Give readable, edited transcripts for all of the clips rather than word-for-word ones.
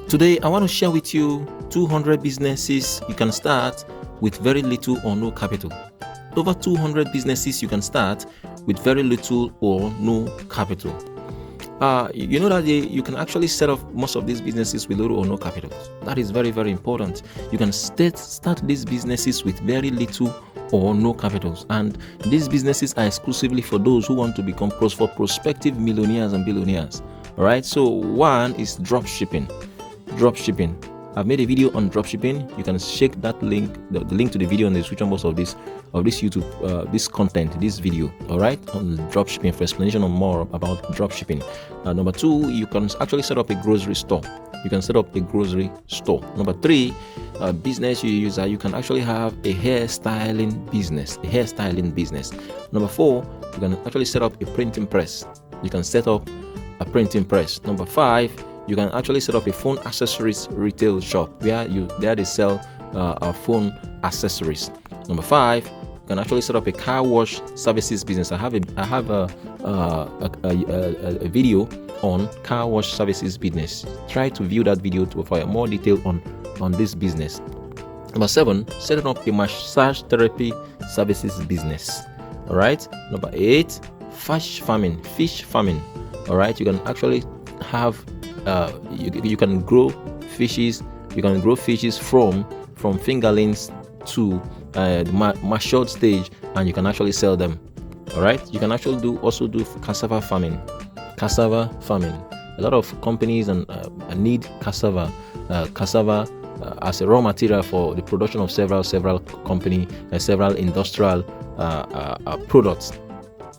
Today, I want to share with you 200 businesses you can start with very little or no capital. Over 200 businesses you can start with very little or no capital. You know that you can actually set up most of these businesses with little or no capital. That is very, very important. You can start these businesses with very little or no capitals, and these businesses are exclusively for those who want to become prospective millionaires and billionaires. All right. So one is drop shipping. I've made a video on dropshipping. You can check that link, the link to the video in the description box of this YouTube, this content, this video. All right, on dropshipping for explanation on more about dropshipping. Number two, you can actually set up a grocery store. Number three, business you can actually have a hairstyling business. Number four, you can actually set up a printing press. Number five, you can actually set up a phone accessories retail shop where they sell phone accessories. Number five, you can actually set up a car wash services business. I have a video on car wash services business. Try to view that video for more detail on this business. Number seven, setting up a massage therapy services business. All right. Number eight, fish farming. All right. You can actually have you can grow fishes. You can grow fishes from fingerlings to the matured stage, and you can actually sell them. All right. You can actually also do cassava farming. A lot of companies need cassava as a raw material for the production of several company and several industrial products.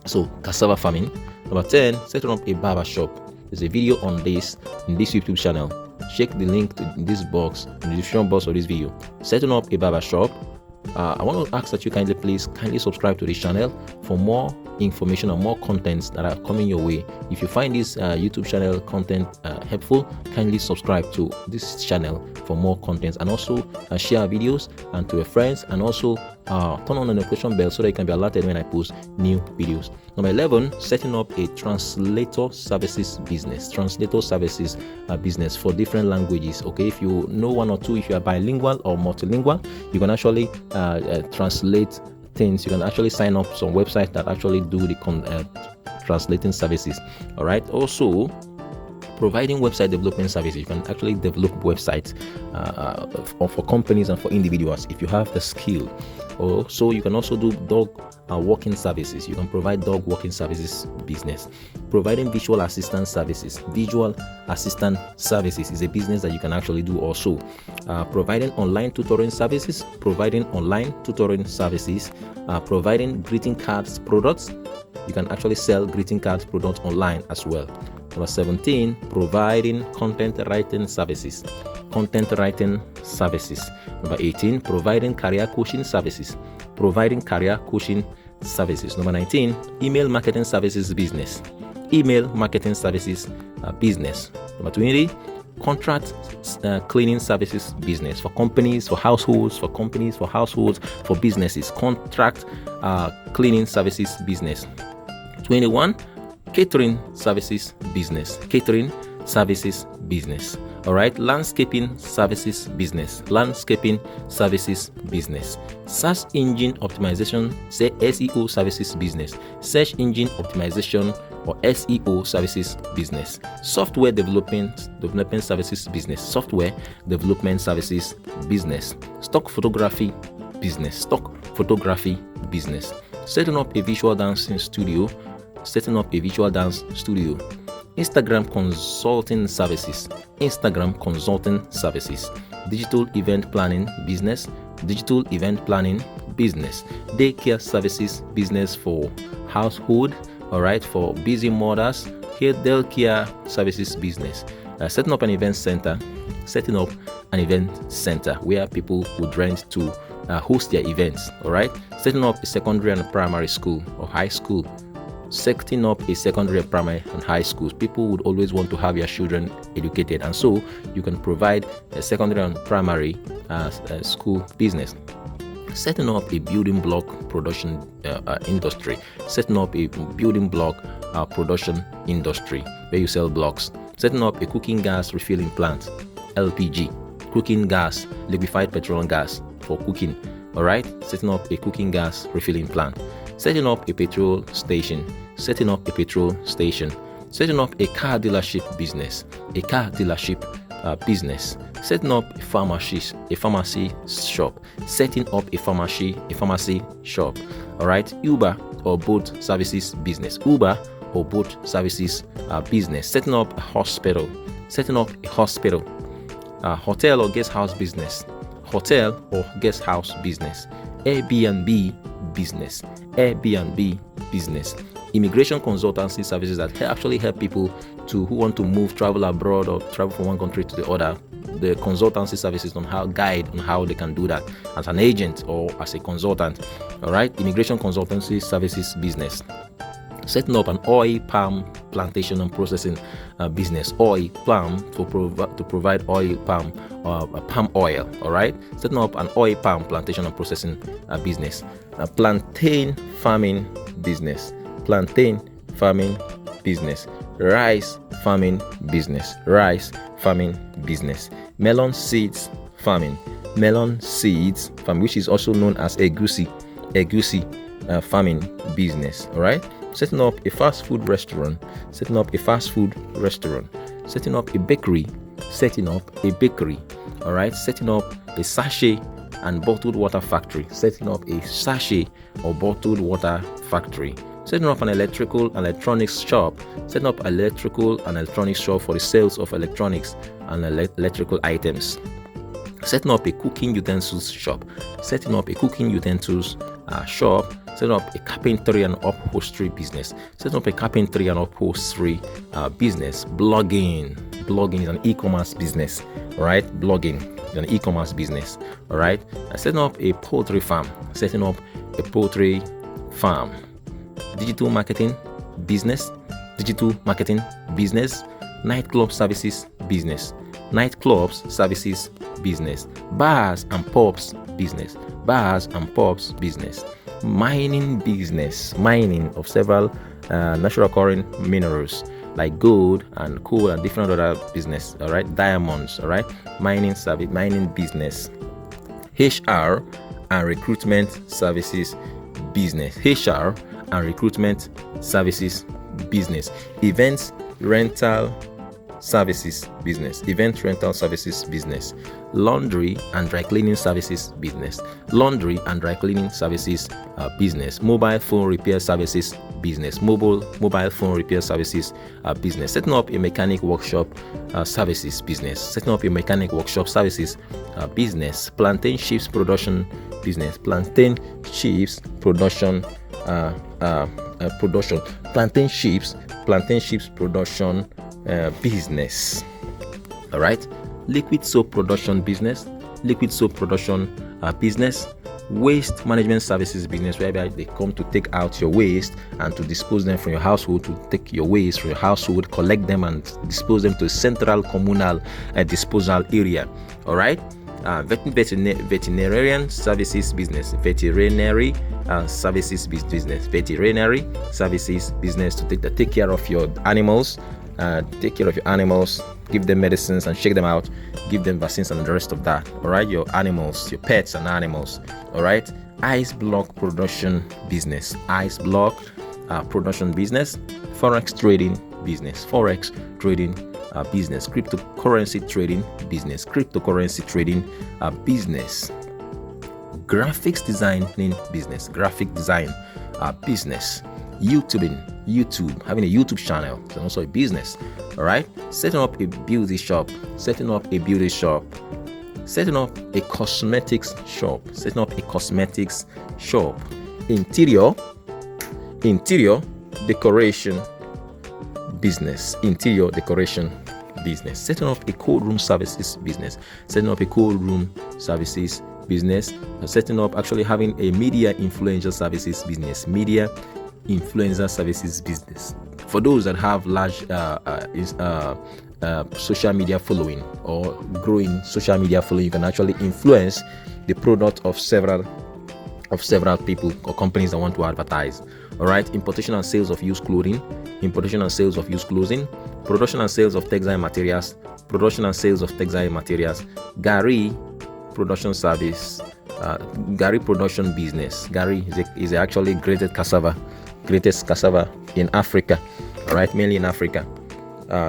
So cassava farming. Number 10, setting up a barber shop. There's a video on this in this YouTube channel. Check the link in this box, in the description box of this video. Setting up a barber shop. I want to ask that you kindly subscribe to this channel for more information and more contents that are coming your way. If you find this YouTube channel content helpful, kindly subscribe to this channel for more contents, and also share videos and to your friends, and also turn on the notification bell so that you can be alerted when I post new videos. Number 11, setting up a translator services business for different languages. Okay, if you know one or two, if you are bilingual or multilingual, you can actually translate things. You can actually sign up some websites that actually do the translating services. All right. Also, providing website development services. You can actually develop websites for companies and for individuals if you have the skill. Also, you can also do dog walking services. You can provide dog walking services business. Providing visual assistant services. Visual assistant services is a business that you can actually do also. Providing online tutoring services. Providing greeting cards products. You can actually sell greeting cards products online as well. Number 17, providing content writing services. Number 18, providing career coaching services. Number 19, email marketing services business. Number 20, contract cleaning services business for companies, for households, for businesses. Contract cleaning services business. 21, catering services business. All right, landscaping services business. Search engine optimization, say SEO services business. Search engine optimization or SEO services business. Software development services business. Stock photography business. Setting up a visual dance studio. Instagram consulting services. Digital event planning business. Daycare services business for household. All right, for busy mothers. Here, daycare services business. Setting up an event center where people would rent to host their events. All right, setting up a secondary and primary school or high school. Setting up a secondary, primary, and high schools. People would always want to have their children educated, and so you can provide a secondary and primary school business. Setting up a building block production industry. Where you sell blocks. Setting up a cooking gas refilling plant. LPG, cooking gas, liquefied petroleum gas for cooking. All right, setting up a cooking gas refilling plant, setting up a petrol station, setting up a petrol station, setting up a car dealership business, business, setting up a pharmacy shop, setting up a pharmacy shop. All right, Uber or boat services business, business, setting up a hospital, hotel or guest house business, Airbnb business, immigration consultancy services that actually help people who want to travel abroad or travel from one country to the other. The consultancy services on how they can do that as an agent or as a consultant. All right, immigration consultancy services business, setting up an oil palm plantation and processing business, oil palm to provide oil palm palm oil. All right, setting up an oil palm plantation and processing business, plantain farming business, rice farming business, melon seeds farming, which is also known as egusi farming business. All right, setting up a fast food restaurant, setting up a bakery, all right, setting up a sachet and bottled water factory, setting up a sachet or bottled water factory, setting up an electronics shop, setting up electrical and electronics shop for the sales of electronics and electrical items, setting up a cooking utensils shop, setting up a carpentry and upholstery business, setting up a carpentry and upholstery business, blogging is an e-commerce business, all right, blogging is an e-commerce business, all right, setting up a poultry farm, digital marketing business, nightclub services business, bars and pubs business, mining of several natural occurring minerals like gold and coal and different other business, all right, diamonds, all right, mining business, HR and recruitment services business, event rental services business, laundry and dry cleaning services business, mobile phone repair services business, setting up a mechanic workshop services business, plantain chips production business, business. All right, liquid soap production business, waste management services business, whereby they come to take out your waste and to dispose them from your household, collect them and dispose them to a central communal disposal area. All right, veterinarian services business, veterinary services business to take care of your animals, give them medicines and check them out, give them vaccines and the rest of that. All right, your animals, your pets and animals. All right, ice block production business, forex trading business, cryptocurrency trading business, graphics designing business, YouTube, having a YouTube channel is also a business. All right, setting up a beauty shop, setting up a cosmetics shop, interior decoration business, setting up a cold room services business, setting up actually having a media influencer services business for those that have large social media following or growing social media following. You can actually influence the product of several people or companies that want to advertise. All right, importation and sales of used clothing, importation and sales of used clothing, production and sales of textile materials, production and sales of textile materials, Gari production service, Gari production business. Gari is actually greatest cassava in Africa, all right, mainly in Africa.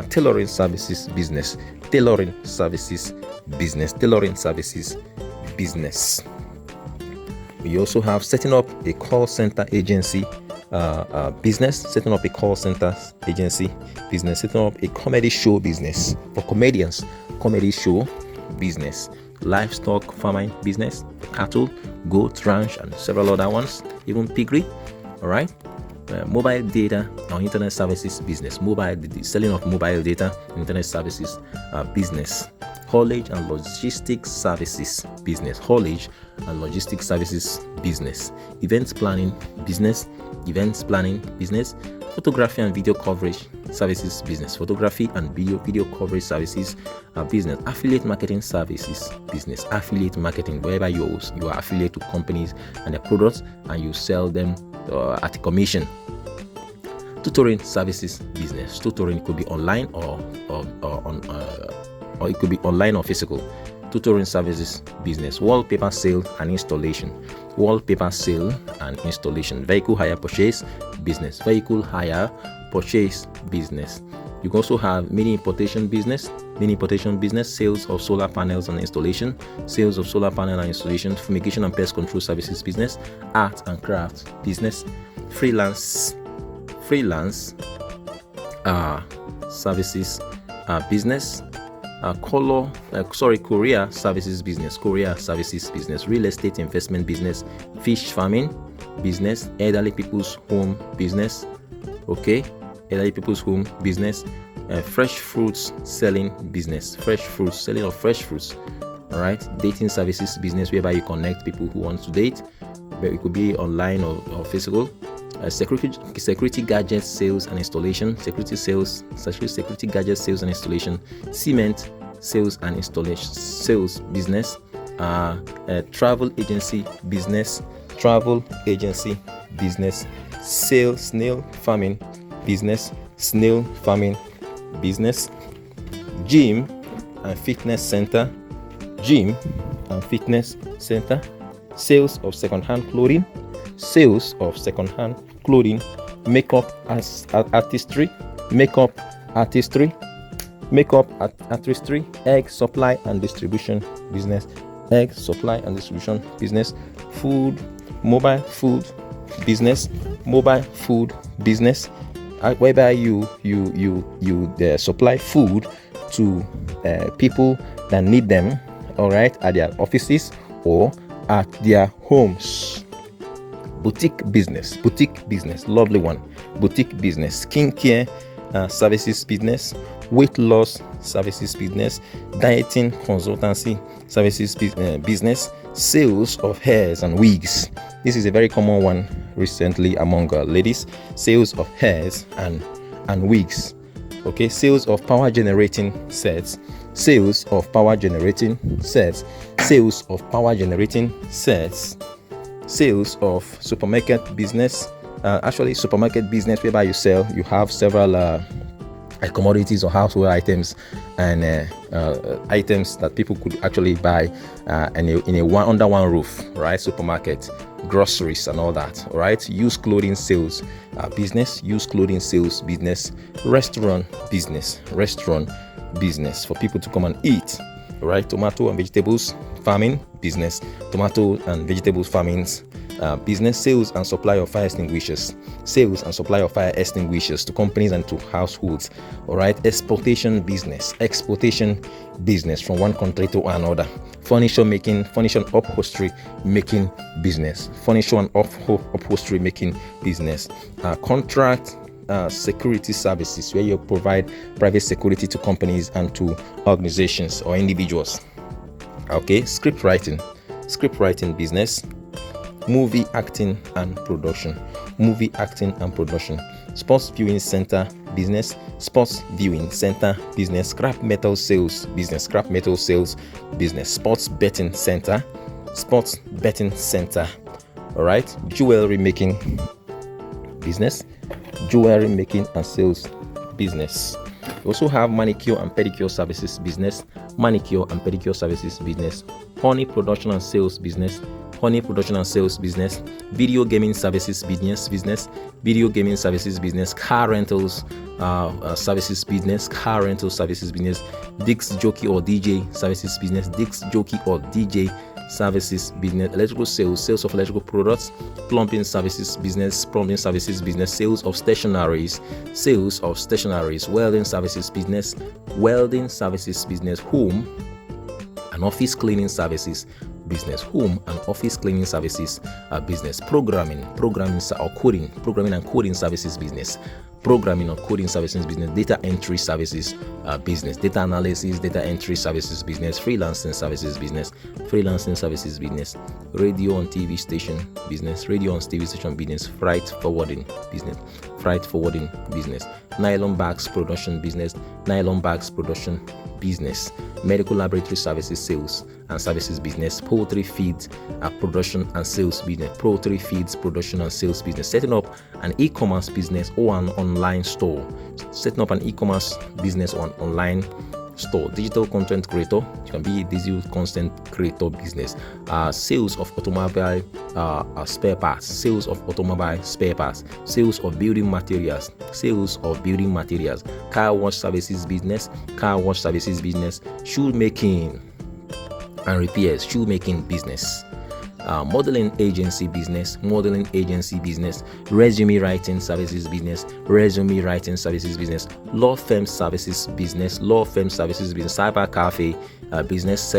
Tailoring services business, tailoring services business, tailoring services business. We also have setting up a call center agency business, setting up a call center agency business, setting up a comedy show business for comedians, comedy show business, livestock farming business, cattle, goat ranch, and several other ones, even piggery. All right. Mobile data or internet services business, selling of mobile data and internet services business, haulage and logistics services business, haulage and logistics services business, events planning business, photography and video coverage services business, photography and video coverage services business, affiliate marketing services business, affiliate marketing, wherever you are affiliate to companies and their products and you sell them at a commission. Tutoring services business, tutoring could be online or it could be online or physical. Tutoring services business, wallpaper sale and installation, wallpaper sale and installation, vehicle hire purchase business, vehicle hire purchase business. You can also have mini importation business, sales of solar panels and installation, sales of solar panel and installation, fumigation and pest control services business, art and craft business, freelance services business, courier services business, real estate investment business, fish farming business, elderly people's home business, fresh fruits selling business, selling of fresh fruits. All right, dating services business, whereby you connect people who want to date, but it could be online or physical. Security gadgets sales and installation, security gadgets sales and installation, cement sales and installation sales business, travel agency business, snail farming business, gym and fitness center, sales of second-hand clothing, makeup artistry, egg supply and distribution business, mobile food business, whereby you supply food to people that need them, all right, at their offices or at their homes. Boutique business, lovely one. Boutique business, skincare services business, weight loss services business, dieting consultancy services business, sales of hairs and wigs. This is a very common one recently among ladies. Sales of hairs and wigs. Okay, sales of power generating sets, sales of supermarket business, supermarket business, whereby you have several commodities or household items and items that people could actually buy under one roof, right? Supermarket, groceries and all that, all right? Used clothing sales business, restaurant business for people to come and eat, right? Tomato and vegetables farming business, business, sales and supply of fire extinguishers, to companies and to households, all right? Exportation business from one country to another, furniture and upholstery making business, contract security services, where you provide private security to companies and to organizations or individuals. Okay, script writing business, movie acting and production, sports viewing center business, scrap metal sales business, sports betting center, all right, jewelry making business, jewelry making and sales business. We also have manicure and pedicure services business, manicure and pedicure services business, honey production and sales business, honey production and sales business, video gaming services business, video gaming services business, car rentals services business, car rental services business, disc jockey or DJ services business, disc jockey or DJ services business, electrical sales of electrical products, plumbing services business, sales of stationaries, welding services business, home and office cleaning services business, programming and coding services business, data entry services business, data analysis, data entry services business, freelancing services business, radio and TV station business, freight forwarding business, nylon bags production business, medical laboratory services sales and services business, poultry feeds production and sales business, setting up an e-commerce business or an online store, digital content creator. You can be a digital content creator business, sales of automobile spare parts, sales of building materials, car wash services business, shoemaking and repairs, business, modeling agency business, resume writing services business, law firm services business, cyber cafe business,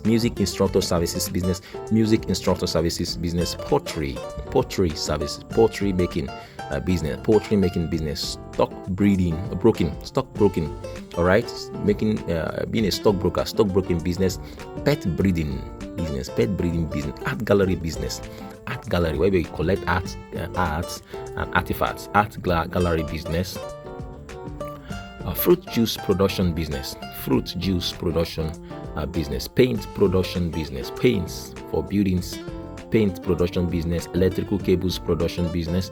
music instructor services business, pottery making business, stock broking, all right, being a stockbroking business, pet breeding business, art gallery business, where we collect arts and artifacts, gallery business, fruit juice production business, paint production business, paints for buildings, paint production business, electrical cables production business,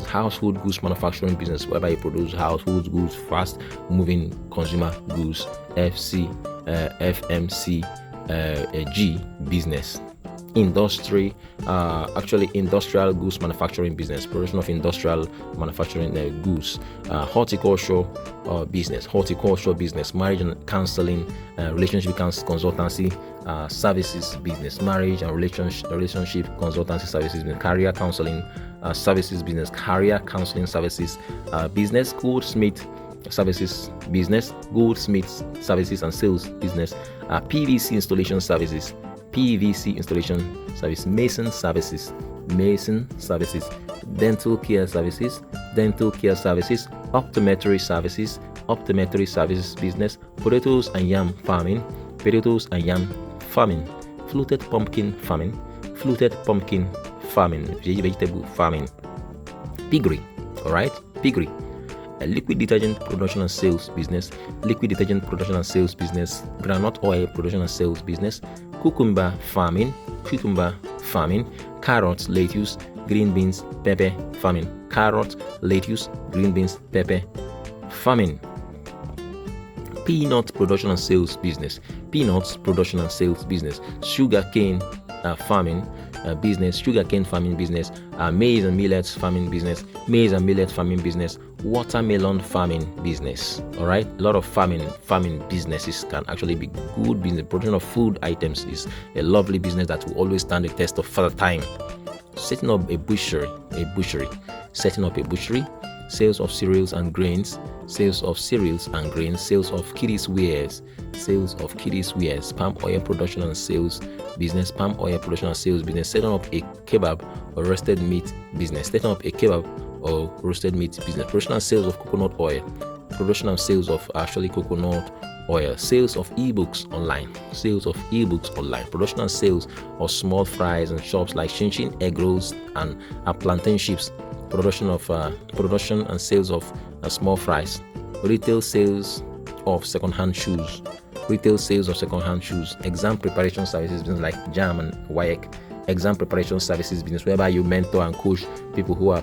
household goods manufacturing business, whereby you produce household goods, fast moving consumer goods, FMCG business, industrial goods manufacturing business, production of industrial manufacturing goods, horticulture business, marriage and counseling, relationship consultancy services business, marriage and relationship consultancy services business, career counseling services business, goldsmith services business, services and sales business, PVC installation services, mason services, dental care services, optometry services business, potatoes and yam farming, fluted pumpkin farming, vegetable farming, piggery, all right, a liquid detergent production and sales business, groundnut oil production and sales business, cucumber farming, carrots, lettuce, green beans, pepper farming, peanut production and sales business, sugarcane farming business, maize and millets farming business, watermelon farming business. All right, a lot of farming businesses can actually be good business. Production of food items is a lovely business that will always stand the test of further time. Setting up a butchery, sales of cereals and grains, sales of kiddies wares, palm oil production and sales business, setting up a kebab or roasted meat business, production and sales of coconut oil, sales of ebooks online, production and sales of small fries and shops like chin egg rolls and plantain chips, production and sales of small fries, retail sales of second-hand shoes, exam preparation services business like JAM and WAEC exam preparation services business, whereby you mentor and coach people who are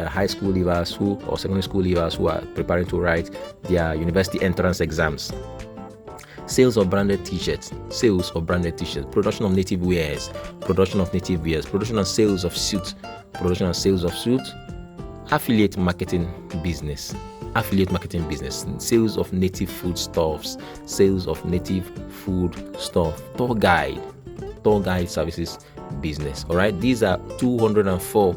high school leavers or secondary school leavers who are preparing to write their university entrance exams. Sales of branded t-shirts, production of native wears, production and sales of suits, affiliate marketing business, sales of native food stuffs, tour guide services business. All right, these are 204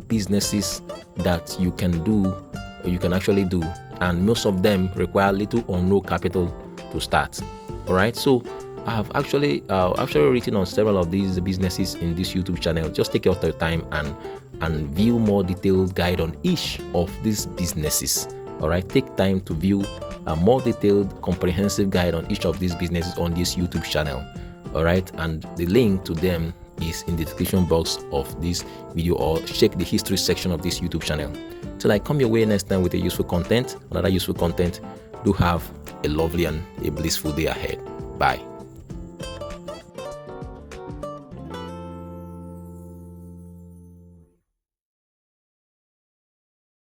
businesses that you can actually do, and most of them require little or no capital to start. All right, so I have actually written on several of these businesses in this YouTube channel. Just take your time and view more detailed guide on each of these businesses. All right, take time to view a more detailed, comprehensive guide on each of these businesses on this YouTube channel. All right, and the link to them is in the description box of this video, or check the history section of this YouTube channel. Till I come your way next time with another useful content, do have a lovely and a blissful day ahead. Bye.